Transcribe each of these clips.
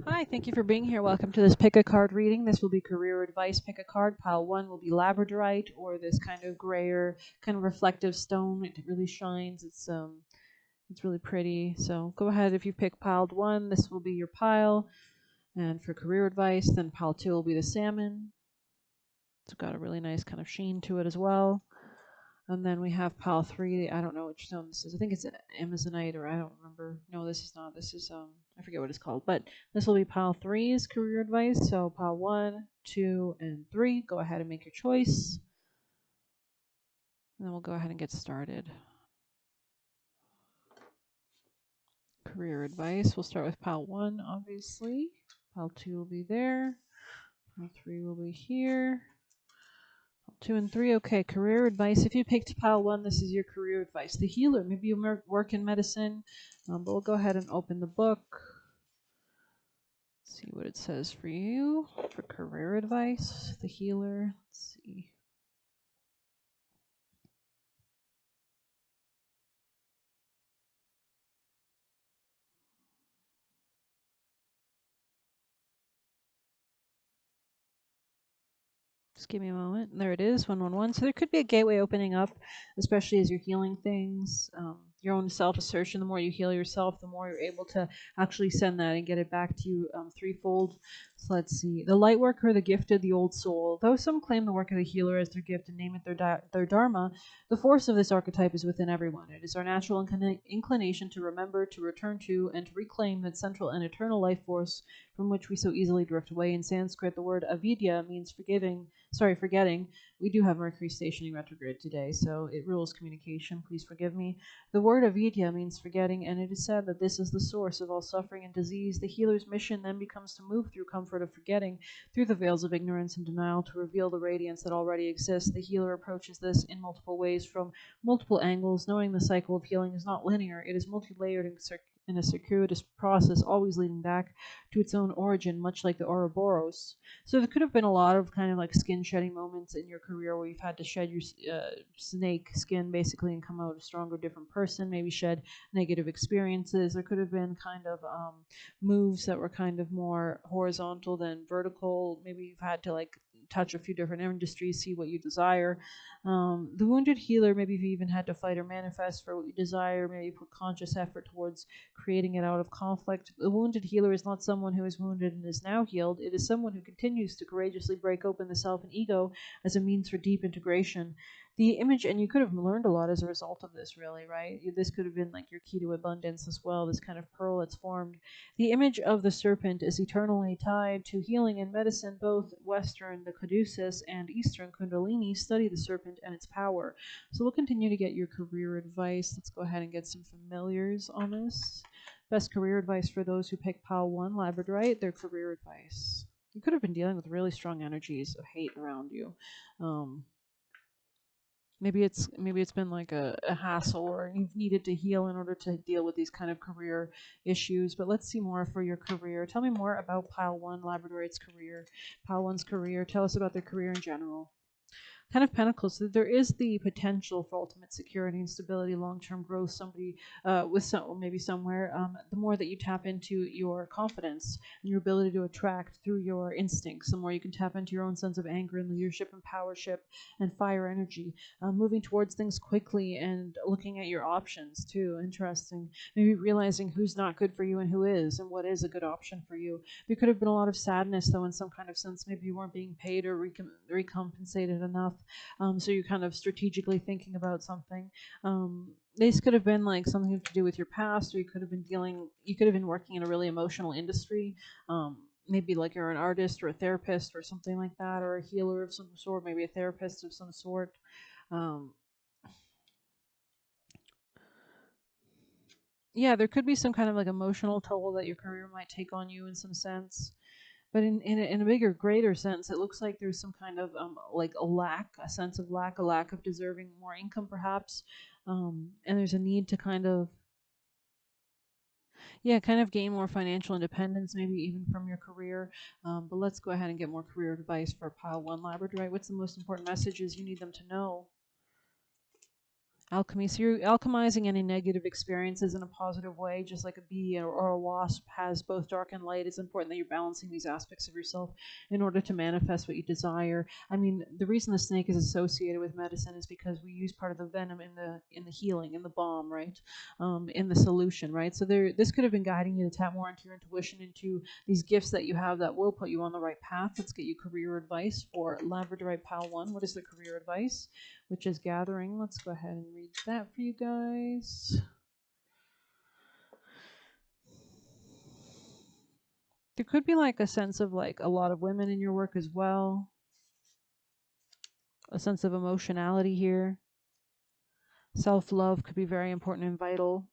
Hi, thank you for being here. Welcome to this pick a card reading. This will be career advice. Pick a card. Pile one will be labradorite, or this kind of grayer, kind of reflective stone. It really shines. It's really pretty. So go ahead if you pick piled one. This will be your pile. And for career advice, then pile two will be the salmon. It's got a really nice kind of sheen to it as well. And then we have pile three. I don't know which stone this is. I think it's Amazonite, or I don't remember. No, this is not. This is I forget what it's called. But this will be pile three's career advice. So pile one, two, and three. Go ahead and make your choice. And then we'll go ahead and get started. Career advice. We'll start with pile one, obviously. Pile two will be there. Pile three will be here. Two and three, okay. Career advice. If you picked pile one, this is your career advice. The healer. Maybe you work in medicine, but we'll go ahead and open the book. See what it says for you for career advice. The healer. Let's see. Just give me a moment. There it is, 111. So there could be a gateway opening up, especially as you're healing things. Your own self assertion. The more you heal yourself, the more you're able to actually send that and get it back to you threefold. So let's see. The light worker, the gifted, the old soul. Though some claim the work of the healer as their gift and name it their dharma, the force of this archetype is within everyone. It is our natural inclination to remember, to return to, and to reclaim that central and eternal life force from which we so easily drift away. In Sanskrit, the word avidya means forgetting. We do have Mercury stationing retrograde today, so it rules communication. Please forgive me. The word avidya means forgetting, and it is said that this is the source of all suffering and disease. The healer's mission then becomes to move through comfort of forgetting, through the veils of ignorance and denial, to reveal the radiance that already exists. The healer approaches this in multiple ways, from multiple angles, knowing the cycle of healing is not linear. It is multi-layered and in a circuitous process, always leading back to its own origin, much like the Ouroboros. So there could have been a lot of kind of like skin shedding moments in your career where you've had to shed your snake skin basically and come out a stronger, different person, maybe shed negative experiences. There could have been kind of moves that were kind of more horizontal than vertical. Maybe you've had to like touch a few different industries, see what you desire. The wounded healer, maybe you've even had to fight or manifest for what you desire, maybe put conscious effort towards creating it out of conflict. The wounded healer is not someone who is wounded and is now healed. It is someone who continues to courageously break open the self and ego as a means for deep integration. The image, and you could have learned a lot as a result of this, really, right? This could have been like your key to abundance as well, this kind of pearl that's formed. The image of the serpent is eternally tied to healing and medicine. Both Western, the Caduceus, and Eastern Kundalini study the serpent and its power. So we'll continue to get your career advice. Let's go ahead and get some familiars on this. Best career advice for those who pick pile one, labradorite, their career advice. You could have been dealing with really strong energies of hate around you. Um, maybe it's been like a hassle, or you've needed to heal in order to deal with these kind of career issues. But let's see more for your career. Tell me more about pile one, labradorite's career. Pile one's career. Tell us about their career in general. Ten of Pentacles. So there is the potential for ultimate security and stability, long-term growth. Somebody with some, maybe somewhere. The more that you tap into your confidence and your ability to attract through your instincts, the more you can tap into your own sense of anger and leadership and powership and fire energy. Moving towards things quickly and looking at your options too. Interesting. Maybe realizing who's not good for you and who is, and what is a good option for you. There could have been a lot of sadness, though, in some kind of sense. Maybe you weren't being paid or recompensated enough. So you're kind of strategically thinking about something. This could have been like something to do with your past, or you could have been working in a really emotional industry. Maybe like you're an artist or a therapist or something like that, or a healer of some sort, maybe a therapist of some sort. Um, yeah, there could be some kind of like emotional toll that your career might take on you in some sense. But in a bigger, greater sense, it looks like there's some kind of like a sense of lack, a lack of deserving more income, perhaps, and there's a need to kind of, yeah, kind of gain more financial independence, maybe even from your career. But let's go ahead and get more career advice for pile one, labradorite. What's the most important messages you need them to know? Alchemy. So you're alchemizing any negative experiences in a positive way, just like a bee or a wasp has both dark and light. It's important that you're balancing these aspects of yourself in order to manifest what you desire. I mean, the reason the snake is associated with medicine is because we use part of the venom in the healing, in the balm, right? In the solution, right? So this could have been guiding you to tap more into your intuition, into these gifts that you have that will put you on the right path. Let's get you career advice for Labradorite Pal 1. What is the career advice? Which is gathering. Let's go ahead and read that for you guys. There could be like a sense of like a lot of women in your work as well. A sense of emotionality here. Self-love could be very important and vital.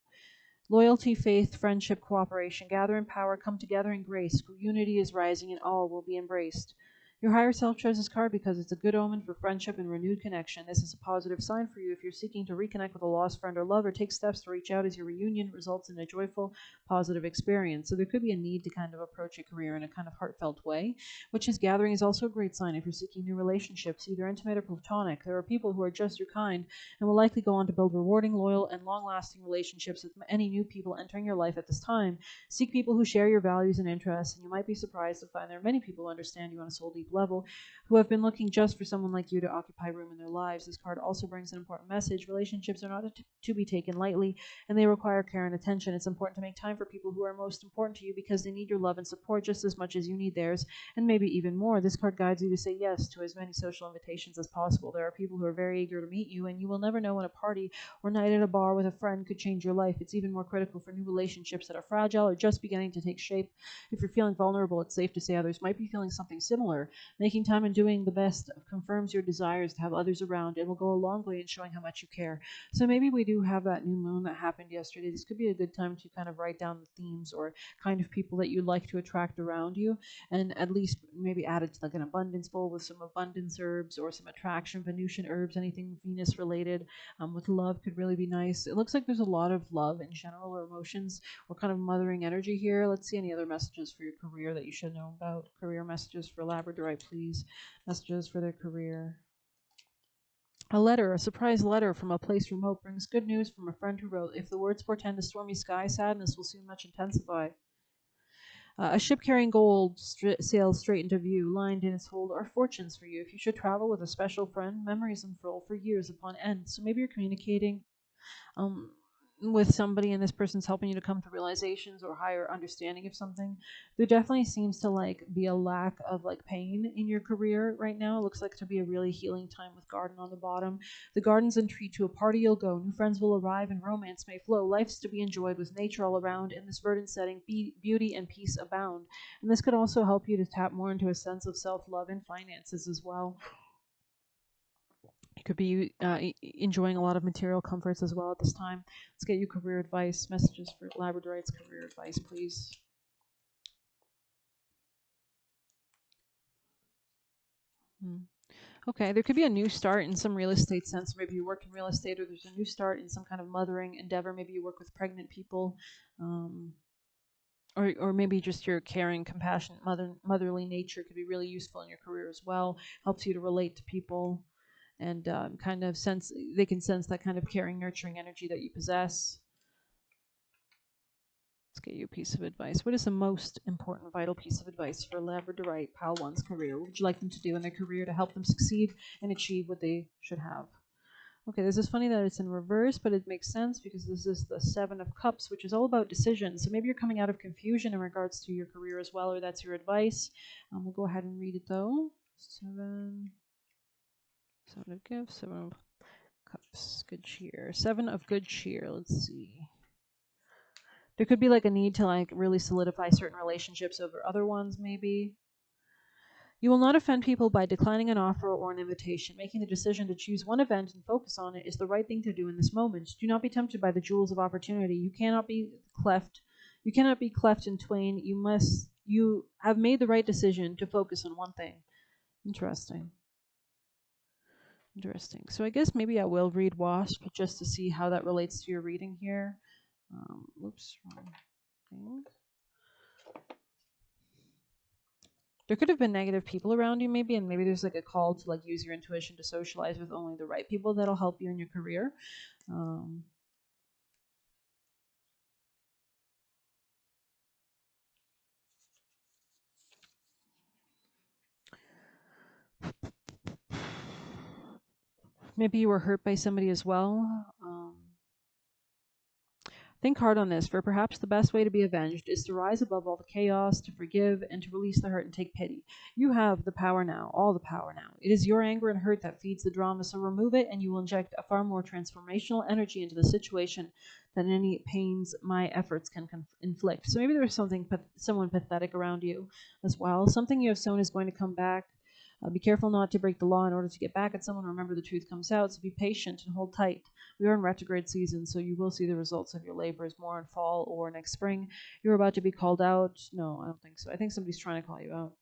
Loyalty, faith, friendship, cooperation. Gather in power, come together in grace. Unity is rising and all will be embraced. Your higher self chose this card because it's a good omen for friendship and renewed connection. This is a positive sign for you if you're seeking to reconnect with a lost friend or lover. Take steps to reach out as your reunion results in a joyful, positive experience. So there could be a need to kind of approach a career in a kind of heartfelt way, which is gathering is also a great sign if you're seeking new relationships, either intimate or platonic. There are people who are just your kind and will likely go on to build rewarding, loyal, and long-lasting relationships with any new people entering your life at this time. Seek people who share your values and interests, and you might be surprised to find there are many people who understand you on a soul deep level who have been looking just for someone like you to occupy room in their lives. This card also brings an important message. Relationships are not to be taken lightly, and they require care and attention. It's important to make time for people who are most important to you because they need your love and support just as much as you need theirs, and maybe even more. This card guides you to say yes to as many social invitations as possible. There are people who are very eager to meet you, and you will never know when a party or night at a bar with a friend could change your life. It's even more critical for new relationships that are fragile or just beginning to take shape. If you're feeling vulnerable, it's safe to say others might be feeling something similar. Making time and doing the best confirms your desires to have others around and will go a long way in showing how much you care. So maybe we do have that new moon that happened yesterday. This could be a good time to kind of write down the themes or kind of people that you'd like to attract around you, and at least maybe add it to like an abundance bowl with some abundance herbs or some attraction Venusian herbs, anything Venus related. With love could really be nice. It looks like there's a lot of love in general or emotions or kind of mothering energy here. Let's see any other messages for your career that you should know about. Career messages for Labradorite, please. Messages for their career. A letter, a surprise letter from a place remote brings good news from a friend who wrote, if the words portend a stormy sky, sadness will soon much intensify. A ship carrying gold sails straight into view. Lined in its hold are fortunes for you. If you should travel with a special friend, memories unfurl for years upon end. So maybe you're communicating um, with somebody and this person's helping you to come to realizations or higher understanding of something. There definitely seems to like be a lack of like pain in your career right now. It looks like to be a really healing time with garden on the bottom. The garden's in treat to a party you'll go. New friends will arrive and romance may flow. Life's to be enjoyed with nature all around. In this verdant setting, beauty and peace abound. And this could also help you to tap more into a sense of self-love and finances as well. You could be enjoying a lot of material comforts as well at this time. Let's get you career advice. Messages for Labradorites career advice, please. Okay, there could be a new start in some real estate sense. Maybe you work in real estate, or there's a new start in some kind of mothering endeavor. Maybe you work with pregnant people, um, or maybe just your caring, compassionate, motherly nature could be really useful in your career as well. Helps you to relate to people and kind of sense they can sense that kind of caring, nurturing energy that you possess. Let's get you a piece of advice. What is the most important, vital piece of advice for Labradorite Pal 1's career? What would you like them to do in their career to help them succeed and achieve what they should have? Okay, this is funny that it's in reverse, but it makes sense because this is the Seven of Cups, which is all about decisions. So maybe you're coming out of confusion in regards to your career as well, or that's your advice. We'll go ahead and read it though. Seven of Gifts, Seven of Cups, good cheer. Seven of Good Cheer, let's see. There could be like a need to like really solidify certain relationships over other ones, maybe. You will not offend people by declining an offer or an invitation. Making the decision to choose one event and focus on it is the right thing to do in this moment. Do not be tempted by the jewels of opportunity. You cannot be cleft in twain. You have made the right decision to focus on one thing. Interesting. So I guess maybe I will read Wasp just to see how that relates to your reading here. Oops, wrong thing. There could have been negative people around you maybe, and maybe there's like a call to like use your intuition to socialize with only the right people that'll help you in your career. Um, Maybe you were hurt by somebody as well. Think hard on this, for perhaps the best way to be avenged is to rise above all the chaos, to forgive, and to release the hurt and take pity. You have the power now, all the power now. It is your anger and hurt that feeds the drama, so remove it, and you will inject a far more transformational energy into the situation than any pains my efforts can inflict. So maybe there's someone pathetic around you as well. Something you have sown is going to come back. Be careful not to break the law in order to get back at someone. Remember, the truth comes out, so be patient and hold tight. We are in retrograde season, so you will see the results of your labors more in fall or next spring. You're about to be called out. No, I don't think so. I think somebody's trying to call you out.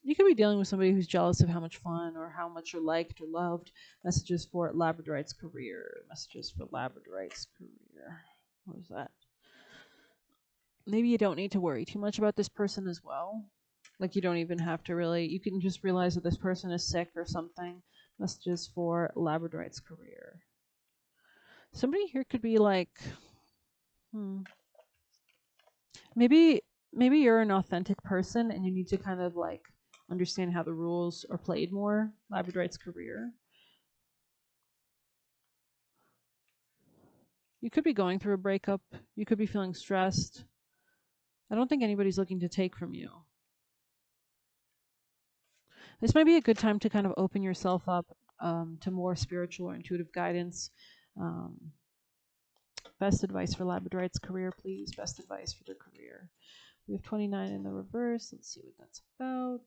You could be dealing with somebody who's jealous of how much fun or how much you're liked or loved. Messages for Labradorite's career. Messages for Labradorite's career. What is that? Maybe you don't need to worry too much about this person as well. Like, you don't even have to really, you can just realize that this person is sick or something. Messages for Labradorite's career. Somebody here could be like, maybe you're an authentic person and you need to kind of like understand how the rules are played more. Labradorite's career. You could be going through a breakup. You could be feeling stressed. I don't think anybody's looking to take from you. This might be a good time to kind of open yourself up to more spiritual or intuitive guidance. Best advice for Labradorite's career, please. Best advice for their career. We have 29 in the reverse. Let's see what that's about.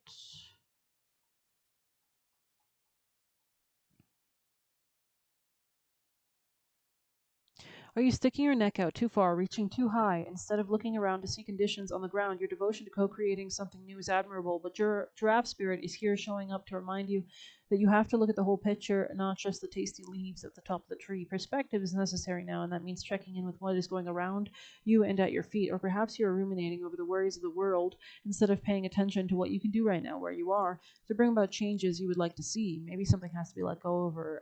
Are you sticking your neck out too far, reaching too high? Instead of looking around to see conditions on the ground, your devotion to co-creating something new is admirable, but your giraffe spirit is here showing up to remind you that you have to look at the whole picture and not just the tasty leaves at the top of the tree. Perspective is necessary now, and that means checking in with what is going around you and at your feet, or perhaps you are ruminating over the worries of the world instead of paying attention to what you can do right now where you are to bring about changes you would like to see. Maybe something has to be let go of or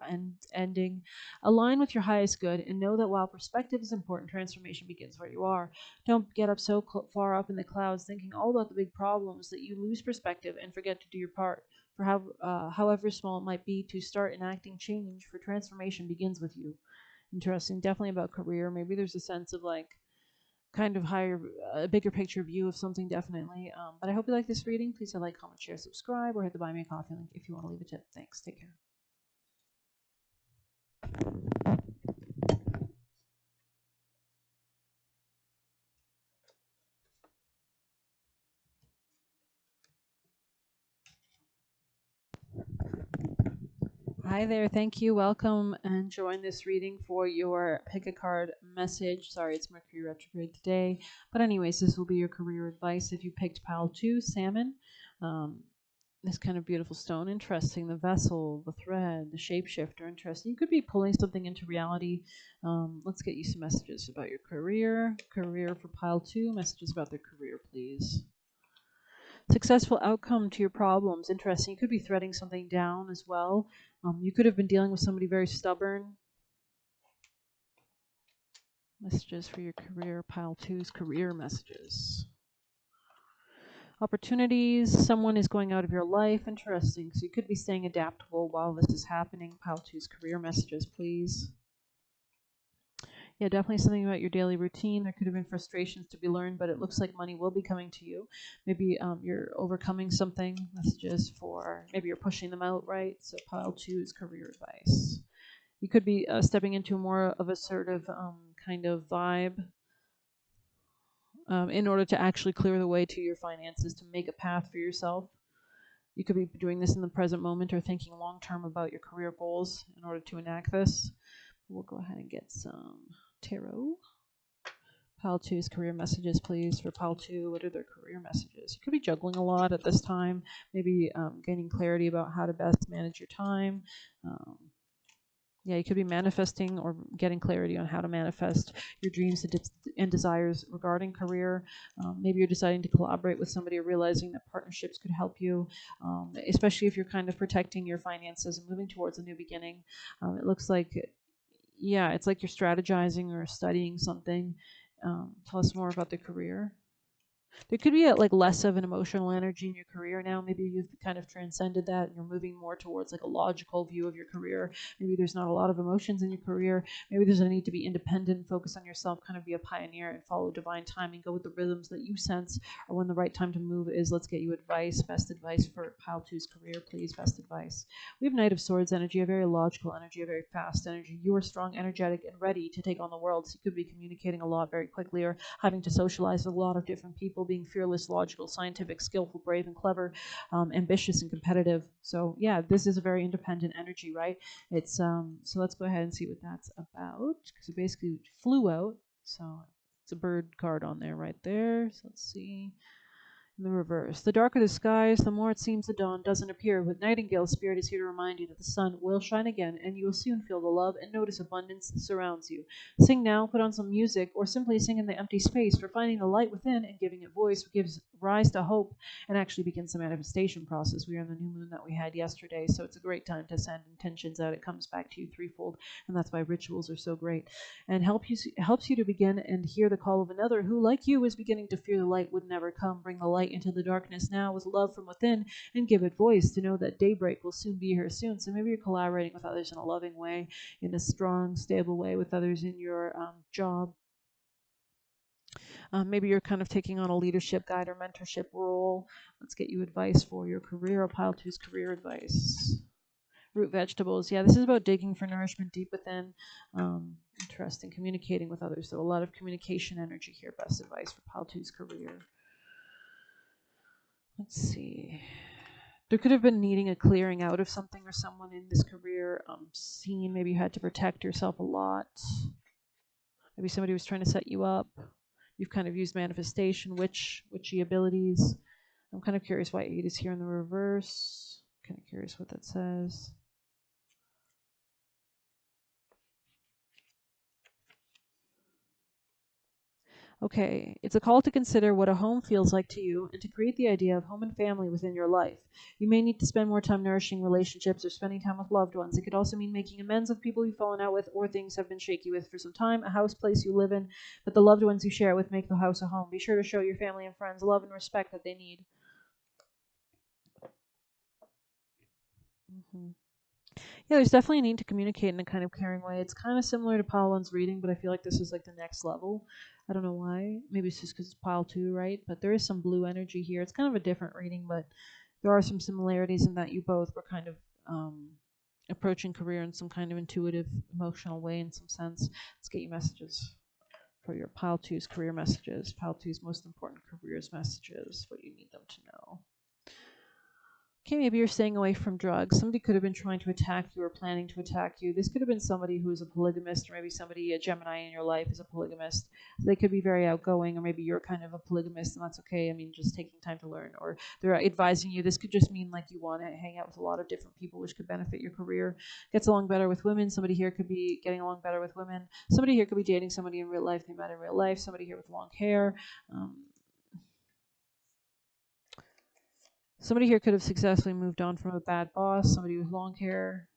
ending. Align with your highest good and know that while perspective is important, transformation begins where you are. Don't get up so far up in the clouds thinking all about the big problems that you lose perspective and forget to do your part. For however small it might be, to start enacting change, for transformation begins with you. Interesting. Definitely about career. Maybe there's a sense of like kind of higher, a bigger picture view of something, definitely. But I hope you like this reading. Please hit like, comment, share, subscribe, or hit the Buy Me a Coffee link if you want to leave a tip. Thanks. Take care. Hi there, thank you, welcome, and join this reading for your pick a card message. Sorry, it's Mercury retrograde today, but anyways, this will be your career advice. If you picked pile 2, salmon, this kind of beautiful stone, interesting. The vessel, the thread, the shapeshifter, interesting. You could be pulling something into reality. Let's get you some messages about your career. Career for pile 2, messages about their career, please. Successful outcome to your problems. Interesting. You could be threading something down as well. You could have been dealing with somebody very stubborn. Messages for your career. Pile 2's career messages. Opportunities. Someone is going out of your life. Interesting. So you could be staying adaptable while this is happening. Pile 2's career messages, please. Yeah, definitely something about your daily routine. There could have been frustrations to be learned, but it looks like money will be coming to you. Maybe you're overcoming something. Messages for maybe you're pushing them out, right? So pile 2 is career advice. You could be stepping into more of a assertive kind of vibe in order to actually clear the way to your finances, to make a path for yourself. You could be doing this in the present moment or thinking long term about your career goals in order to enact this. We'll go ahead and get some tarot. Pile 2's career messages, please. For pile 2, what are their career messages? You could be juggling a lot at this time, maybe gaining clarity about how to best manage your time. Yeah, you could be manifesting or getting clarity on how to manifest your dreams and desires regarding career. Maybe you're deciding to collaborate with somebody or realizing that partnerships could help you, especially if you're kind of protecting your finances and moving towards a new beginning. It looks like Yeah, it's like you're strategizing or studying something. Tell us more about the career. There could be like less of an emotional energy in your career now. Maybe you've kind of transcended that and you're moving more towards like a logical view of your career. Maybe there's not a lot of emotions in your career. Maybe there's a need to be independent, focus on yourself, kind of be a pioneer and follow divine timing, go with the rhythms that you sense or when the right time to move is. Let's get you advice, best advice for Pile Two's career, please. Best advice. We have Knight of Swords energy, a very logical energy, a very fast energy. You are strong, energetic, and ready to take on the world. So you could be communicating a lot very quickly or having to socialize with a lot of different people, being fearless, logical, scientific, skillful, brave, and clever, ambitious, and competitive. So yeah, this is a very independent energy, right? It's so let's go ahead and see what that's about because it basically flew out. So it's a bird card on there right there. So let's see. In the reverse. The darker the skies, the more it seems the dawn doesn't appear. With Nightingale's spirit is here to remind you that the sun will shine again, and you will soon feel the love and notice abundance that surrounds you. Sing now, put on some music, or simply sing in the empty space, for finding the light within and giving it voice gives rise to hope and actually begins the manifestation process. We are in the new moon that we had yesterday, so it's a great time to send intentions out. It comes back to you threefold, and that's why rituals are so great. And helps you to begin and hear the call of another who, like you, is beginning to fear the light would never come. Bring the light into the darkness now with love from within and give it voice to know that daybreak will soon be here soon. So maybe you're collaborating with others in a loving way, in a strong, stable way with others in your job. Maybe you're kind of taking on a leadership guide or mentorship role. Let's get you advice for your career. Pile two's career advice. Root vegetables. Yeah, this is about digging for nourishment deep within. Interesting. Communicating with others. So a lot of communication energy here. Best advice for Pile two's career. Let's see. There could have been needing a clearing out of something or someone in this career scene. Maybe you had to protect yourself a lot. Maybe somebody was trying to set you up. You've kind of used manifestation, witchy abilities. I'm kind of curious why 8 is here in the reverse. Kind of curious what that says. Okay, it's a call to consider what a home feels like to you and to create the idea of home and family within your life. You may need to spend more time nourishing relationships or spending time with loved ones. It could also mean making amends with people you've fallen out with or things have been shaky with for some time, a house, place you live in, but the loved ones you share it with make the house a home. Be sure to show your family and friends love and respect that they need. Mm-hmm. Yeah, there's definitely a need to communicate in a kind of caring way. It's kind of similar to pile one's reading, but I feel like this is like the next level. I don't know why. Maybe it's just because it's pile two, right? But there is some blue energy here. It's kind of a different reading, but there are some similarities in that you both were kind of approaching career in some kind of intuitive, emotional way in some sense. Let's get you messages for your pile two's career messages. Pile two's most important careers messages. What you need them to know. Okay, maybe you're staying away from drugs. Somebody could have been trying to attack you or planning to attack you. This could have been somebody who is a polygamist, or maybe somebody, a Gemini in your life is a polygamist. They could be very outgoing, or maybe you're kind of a polygamist, and that's okay. I mean, just taking time to learn, or they're advising you. This could just mean like you want to hang out with a lot of different people, which could benefit your career. Gets along better with women. Somebody here could be getting along better with women. Somebody here could be dating somebody in real life they met in real life. Somebody here with long hair. Somebody here could have successfully moved on from a bad boss, somebody with long hair.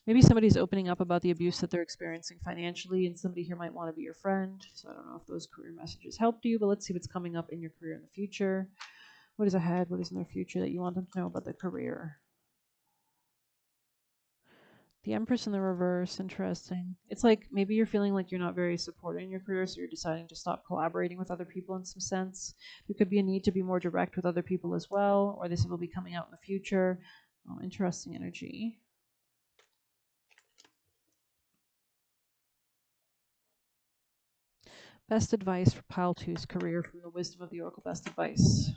Maybe somebody's opening up about the abuse that they're experiencing financially, and somebody here might want to be your friend. So I don't know if those career messages helped you, but let's see what's coming up in your career in the future. What is ahead? What is in their future that you want them to know about their career? The Empress in the reverse, interesting. It's like maybe you're feeling like you're not very supported in your career, so you're deciding to stop collaborating with other people in some sense. There could be a need to be more direct with other people as well, or this will be coming out in the future. Oh, interesting energy. Best advice for Pile Two's career from the Wisdom of the Oracle. Best advice.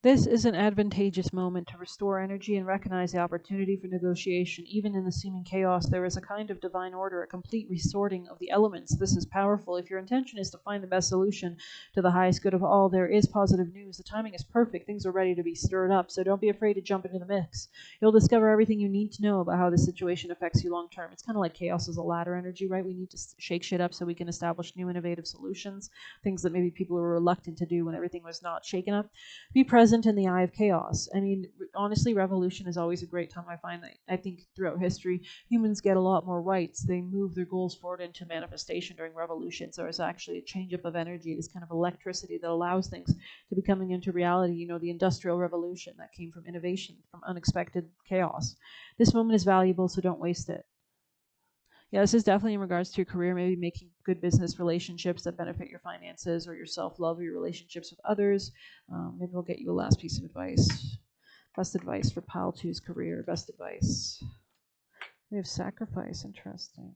This is an advantageous moment to restore energy and recognize the opportunity for negotiation. Even in the seeming chaos, there is a kind of divine order, a complete resorting of the elements. This is powerful. If your intention is to find the best solution to the highest good of all, there is positive news. The timing is perfect. Things are ready to be stirred up, so don't be afraid to jump into the mix. You'll discover everything you need to know about how the situation affects you long term. It's kind of like chaos as a ladder energy, right? We need to shake shit up so we can establish new innovative solutions, things that maybe people were reluctant to do when everything was not shaken up. Be present in the eye of chaos. I mean, honestly, revolution is always a great time. I find that I think throughout history, humans get a lot more rights. They move their goals forward into manifestation during revolutions. There is actually a change up of energy, this kind of electricity that allows things to be coming into reality. You know, the Industrial Revolution that came from innovation, from unexpected chaos. This moment is valuable, so don't waste it. Yeah, this is definitely in regards to your career, maybe making good business relationships that benefit your finances or your self love or your relationships with others. Maybe we'll get you a last piece of advice. Best advice for Pile Two's career. Best advice. We have sacrifice. Interesting.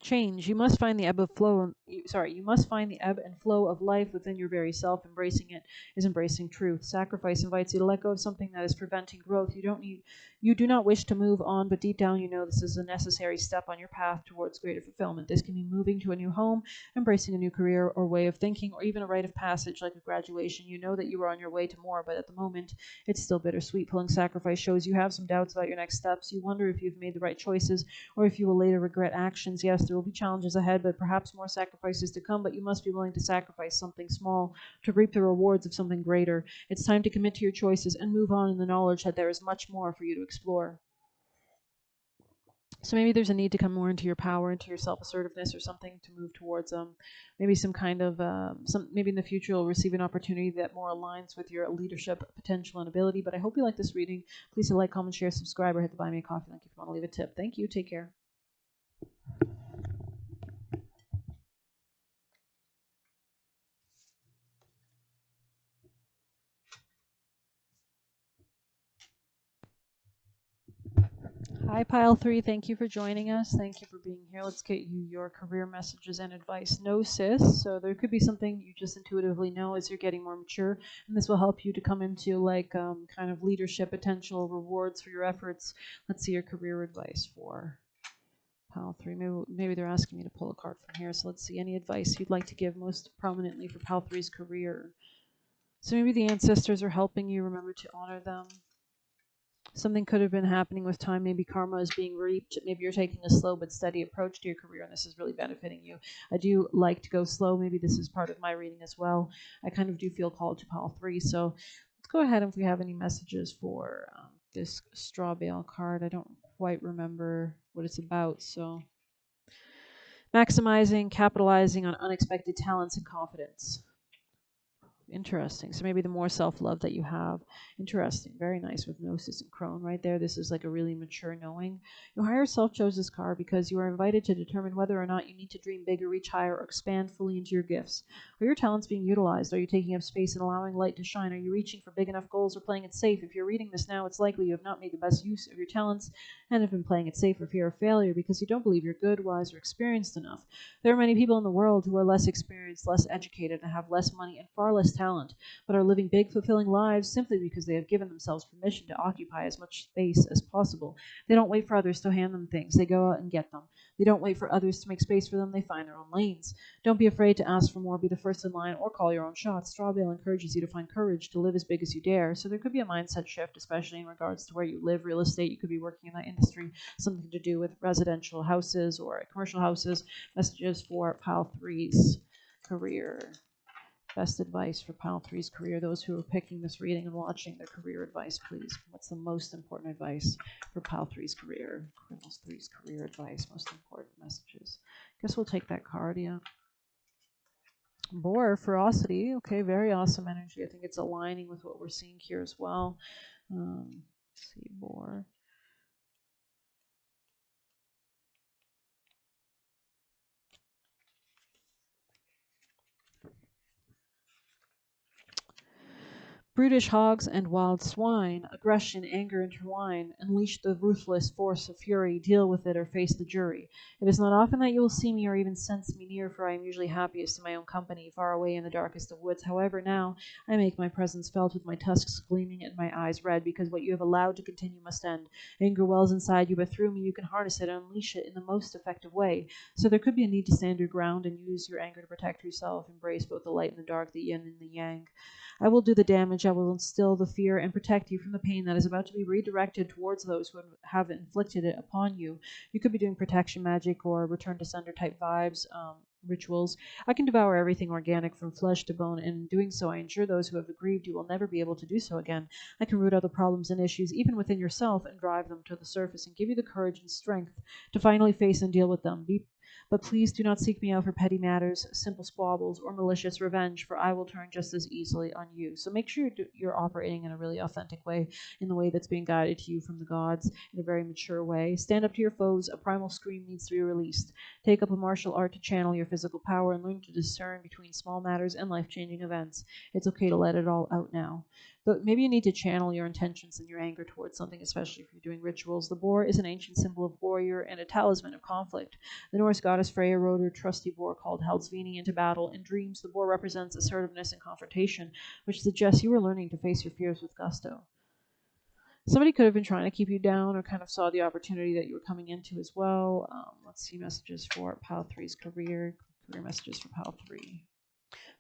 Change. You must find the ebb of flow. You must find the ebb and flow of life within your very self. Embracing it is embracing truth. Sacrifice invites you to let go of something that is preventing growth. You do not wish to move on, but deep down you know this is a necessary step on your path towards greater fulfillment. This can be moving to a new home, embracing a new career or way of thinking, or even a rite of passage like a graduation. You know that you are on your way to more, but at the moment it's still bittersweet. Pulling sacrifice shows you have some doubts about your next steps. You wonder if you've made the right choices or if you will later regret actions. Yes, there will be challenges ahead, but perhaps more sacrifices to come, but you must be willing to sacrifice something small to reap the rewards of something greater. It's time to commit to your choices and move on in the knowledge that there is much more for you to explore. So maybe there's a need to come more into your power, into your self-assertiveness, or something to move towards maybe some kind of some maybe in the future you'll receive an opportunity that more aligns with your leadership potential and ability. But I hope you like this reading. Please like, comment, share, subscribe, or hit the buy me a coffee link if you want to leave a tip. Thank you. Take care. Hi, Pile 3. Thank you for joining us. Thank you for being here. Let's get you your career messages and advice. No, sis. So there could be something you just intuitively know as you're getting more mature, and this will help you to come into like kind of leadership potential rewards for your efforts. Let's see your career advice for Pile 3. Maybe they're asking me to pull a card from here. So let's see any advice you'd like to give most prominently for Pile 3's career. So maybe the ancestors are helping you. Remember to honor them. Something could have been happening with time. Maybe karma is being reaped. Maybe you're taking a slow but steady approach to your career, and this is really benefiting you. I do like to go slow. Maybe this is part of my reading as well. I kind of do feel called to Pile 3. So let's go ahead and if we have any messages for this straw bale card. I don't quite remember what it's about. So maximizing, capitalizing on unexpected talents and confidence. Interesting. So maybe the more self-love that you have. Interesting. Very nice with Gnosis and Crone right there. This is like a really mature knowing. Your higher self chose this card because you are invited to determine whether or not you need to dream bigger, reach higher, or expand fully into your gifts. Are your talents being utilized? Are you taking up space and allowing light to shine? Are you reaching for big enough goals or playing it safe? If you're reading this now, it's likely you have not made the best use of your talents and have been playing it safe for fear of failure because you don't believe you're good, wise, or experienced enough. There are many people in the world who are less experienced, less educated, and have less money and far less talent, but are living big, fulfilling lives simply because they have given themselves permission to occupy as much space as possible. They don't wait for others to hand them things. They go out and get them. They don't wait for others to make space for them. They find their own lanes. Don't be afraid to ask for more, be the first in line, or call your own shots. Strawbale encourages you to find courage to live as big as you dare. So there could be a mindset shift, especially in regards to where you live, real estate. You could be working in that industry, something to do with residential houses or commercial houses. Messages for Pile 3's career. Best advice for Pile 3's career. Those who are picking this reading and watching their career advice, please. What's the most important advice for Pile 3's career? Pile 3's career advice, most important messages. Guess we'll take that card, yeah. Boar, ferocity. Okay, very awesome energy. I think it's aligning with what we're seeing here as well. Let's see, boar. Brutish hogs and wild swine, aggression, anger intertwine, unleash the ruthless force of fury, deal with it or face the jury. It is not often that you will see me or even sense me near, for I am usually happiest in my own company, far away in the darkest of woods. However, now I make my presence felt with my tusks gleaming and my eyes red, because what you have allowed to continue must end. Anger wells inside you, but through me you can harness it and unleash it in the most effective way. So there could be a need to stand your ground and use your anger to protect yourself, embrace both the light and the dark, the yin and the yang. I will do the damage, I will instill the fear, and protect you from the pain that is about to be redirected towards those who have inflicted it upon you. You could be doing protection magic or return to sender type vibes, rituals. I can devour everything organic from flesh to bone, and in doing so, I ensure those who have aggrieved you will never be able to do so again. I can root out the problems and issues, even within yourself, and drive them to the surface and give you the courage and strength to finally face and deal with them. But please do not seek me out for petty matters, simple squabbles, or malicious revenge, for I will turn just as easily on you. So make sure you're operating in a really authentic way, in the way that's being guided to you from the gods, in a very mature way. Stand up to your foes. A primal scream needs to be released. Take up a martial art to channel your physical power and learn to discern between small matters and life-changing events. It's okay to let it all out now. But maybe you need to channel your intentions and your anger towards something, especially if you're doing rituals. The boar is an ancient symbol of warrior and a talisman of conflict. The Norse goddess Freya rode her trusty boar called Heldsvini into battle. In dreams, the boar represents assertiveness and confrontation, which suggests you are learning to face your fears with gusto. Somebody could have been trying to keep you down or kind of saw the opportunity that you were coming into as well. Let's see messages for Pile 3's career messages for Pile 3.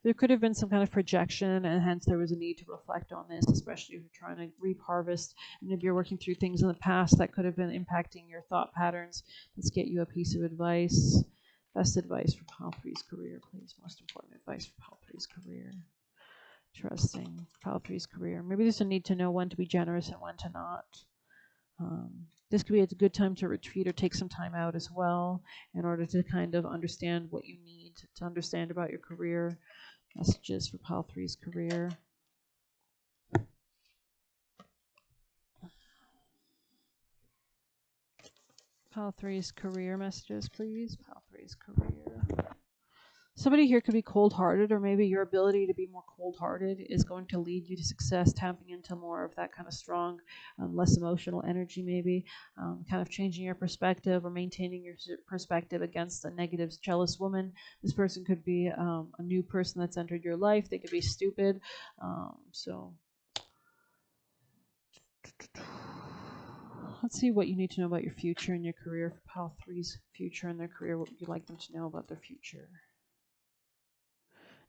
There could have been some kind of projection, and hence there was a need to reflect on this, especially if you're trying to reap harvest, and if you're working through things in the past that could have been impacting your thought patterns. Let's get you a piece of advice. Best advice for Pile 3's career, please. Most important advice for Pile 3's career. Trusting Pile 3's career. Maybe there's a need to know when to be generous and when to not. This could be a good time to retreat or take some time out as well in order to kind of understand what you need to understand about your career. Messages for Pile 3's career. Pile 3's career messages, please. Pile 3's career. Somebody here could be cold-hearted, or maybe your ability to be more cold-hearted is going to lead you to success, tapping into more of that kind of strong, less emotional energy maybe, kind of changing your perspective or maintaining your perspective against a negative, jealous woman. This person could be a new person that's entered your life. They could be stupid. Let's see what you need to know about your future and your career for Pile 3's future and their career. What would you like them to know about their future?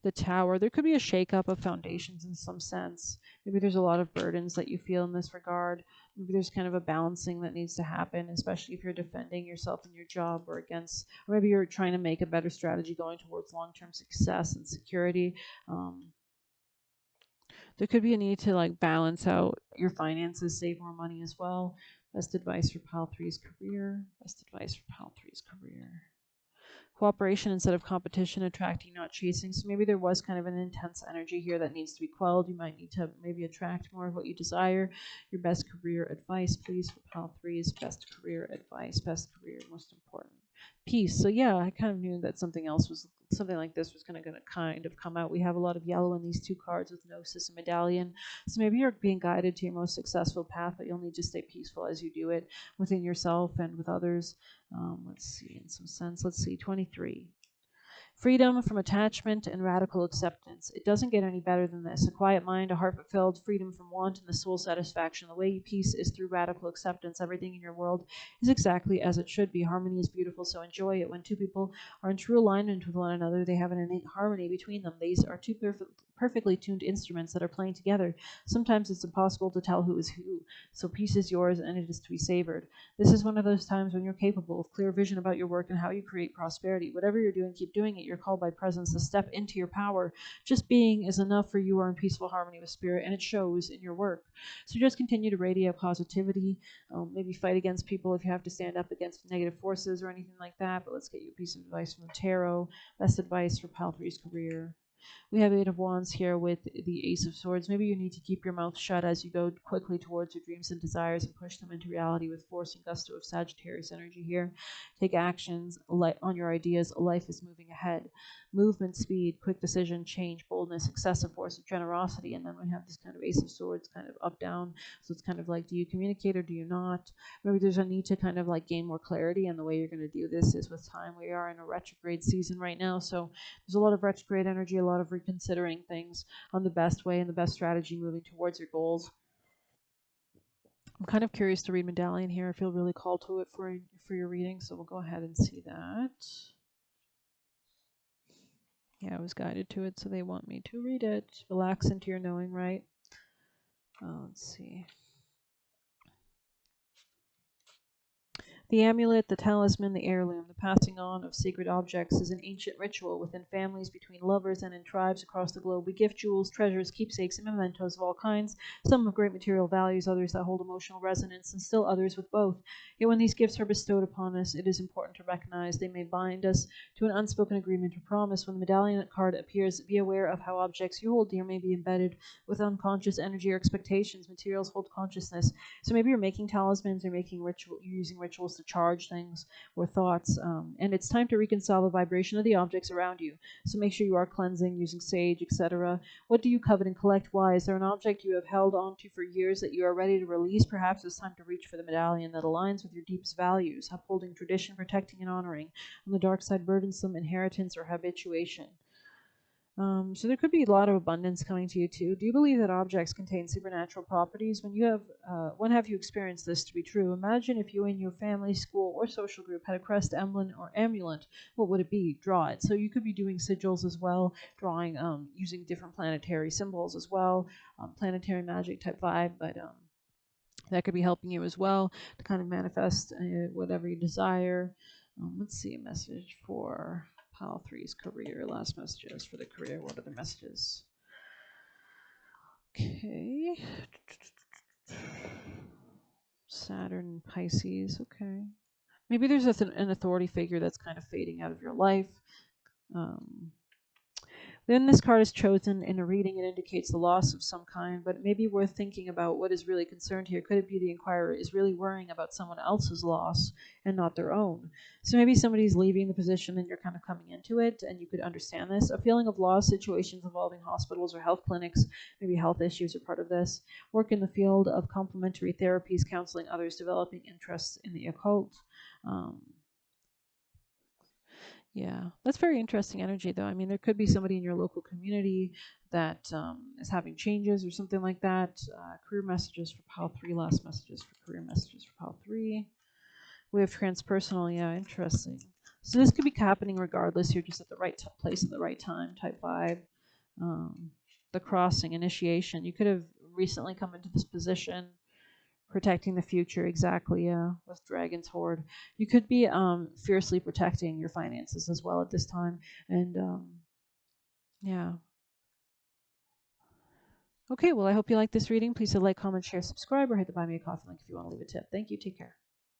The Tower. There could be a shakeup of foundations in some sense. Maybe there's a lot of burdens that you feel in this regard. Maybe there's kind of a balancing that needs to happen, especially if you're defending yourself in your job or maybe you're trying to make a better strategy going towards long-term success and security. There could be a need to balance out your finances, save more money as well. Best advice for Pile 3's career. Best advice for Pile 3's career. Cooperation instead of competition, attracting, not chasing. So maybe there was kind of an intense energy here that needs to be quelled. You might need to maybe attract more of what you desire. Your best career advice, please, for Pile 3's best career advice. Best career, most important. Peace. So yeah, I kind of knew that something like this was going to kind of come out. We have a lot of yellow in these two cards with Gnosis and Medallion. So maybe you're being guided to your most successful path, but you'll need to stay peaceful as you do it within yourself and with others. Let's see, in some sense. Let's see, 23. Freedom from attachment and radical acceptance. It doesn't get any better than this. A quiet mind, a heart fulfilled, freedom from want, and the soul satisfaction. The way you peace is through radical acceptance. Everything in your world is exactly as it should be. Harmony is beautiful, so enjoy it. When two people are in true alignment with one another, they have an innate harmony between them. These are two perfectly tuned instruments that are playing together. Sometimes it's impossible to tell who is who, so peace is yours and it is to be savored. This is one of those times when you're capable of clear vision about your work and how you create prosperity. Whatever you're doing, keep doing it. You're called by presence to step into your power. Just being is enough, for you are in peaceful harmony with spirit, and it shows in your work. So just continue to radiate positivity. Maybe fight against people if you have to stand up against negative forces or anything like that. But let's get you a piece of advice from the tarot. Best advice for Pile 3's career. We have Eight of Wands here with the Ace of Swords. Maybe you need to keep your mouth shut as you go quickly towards your dreams and desires and push them into reality with force and gusto of Sagittarius energy here. Take actions on your ideas. Life is moving ahead. Movement, speed, quick decision, change, boldness, excessive force of generosity. And then we have this kind of Ace of Swords kind of up, down. So it's kind of like, do you communicate or do you not? Maybe there's a need to kind of like gain more clarity, and the way you're going to do this is with time. We are in a retrograde season right now, so there's a lot of retrograde energy, a lot of reconsidering things on the best way and the best strategy moving towards your goals. I'm kind of curious to read Medallion here. I feel really called to it for your reading, so we'll go ahead and see that. Yeah, I was guided to it, so they want me to read it. Relax into your knowing, right? Let's see. The amulet, the talisman, the heirloom, the passing on of sacred objects is an ancient ritual within families, between lovers, and in tribes across the globe. We gift jewels, treasures, keepsakes, and mementos of all kinds, some of great material values, others that hold emotional resonance, and still others with both. Yet when these gifts are bestowed upon us, it is important to recognize they may bind us to an unspoken agreement or promise. When the medallion card appears, be aware of how objects you hold dear may be embedded with unconscious energy or expectations. Materials hold consciousness. So maybe you're making talismans, or you're using rituals to charge things or thoughts, and it's time to reconcile the vibration of the objects around you. So make sure you are cleansing, using sage, etc. What do you covet and collect? Why? Is there an object you have held onto for years that you are ready to release? Perhaps it's time to reach for the medallion that aligns with your deepest values, upholding tradition, protecting and honoring. On the dark side, burdensome inheritance or habituation. So there could be a lot of abundance coming to you too. Do you believe that objects contain supernatural properties? When have you experienced this to be true? Imagine if you and your family, school, or social group had a crest, emblem, or amulet. What would it be? Draw it. So you could be doing sigils as well, drawing using different planetary symbols as well, planetary magic type vibe, but that could be helping you as well to kind of manifest whatever you desire. Let's see a message for Pile 3's career. Last messages for the career. What are the messages? Okay. Saturn, Pisces. Okay. Maybe there's an authority figure that's kind of fading out of your life. Then this card is chosen in a reading. It indicates the loss of some kind, but it may be worth thinking about what is really concerned here. Could it be the inquirer is really worrying about someone else's loss and not their own? So maybe somebody's leaving the position and you're kind of coming into it, and you could understand this. A feeling of loss, situations involving hospitals or health clinics, maybe health issues are part of this. Work in the field of complementary therapies, counseling others, developing interests in the occult. Yeah, that's very interesting energy, though. I mean, there could be somebody in your local community that is having changes or something like that. Career messages for Pile 3, last messages for career messages for Pile 3. We have transpersonal, yeah, interesting. So this could be happening regardless. You're just at the right place at the right time type vibe. The crossing, initiation. You could have recently come into this position. Protecting the future, exactly, yeah, with Dragon's Hoard. You could be fiercely protecting your finances as well at this time. And yeah. Okay, well, I hope you like this reading. Please hit like, comment, share, subscribe, or hit the Buy Me a Coffee link if you want to leave a tip. Thank you. Take care.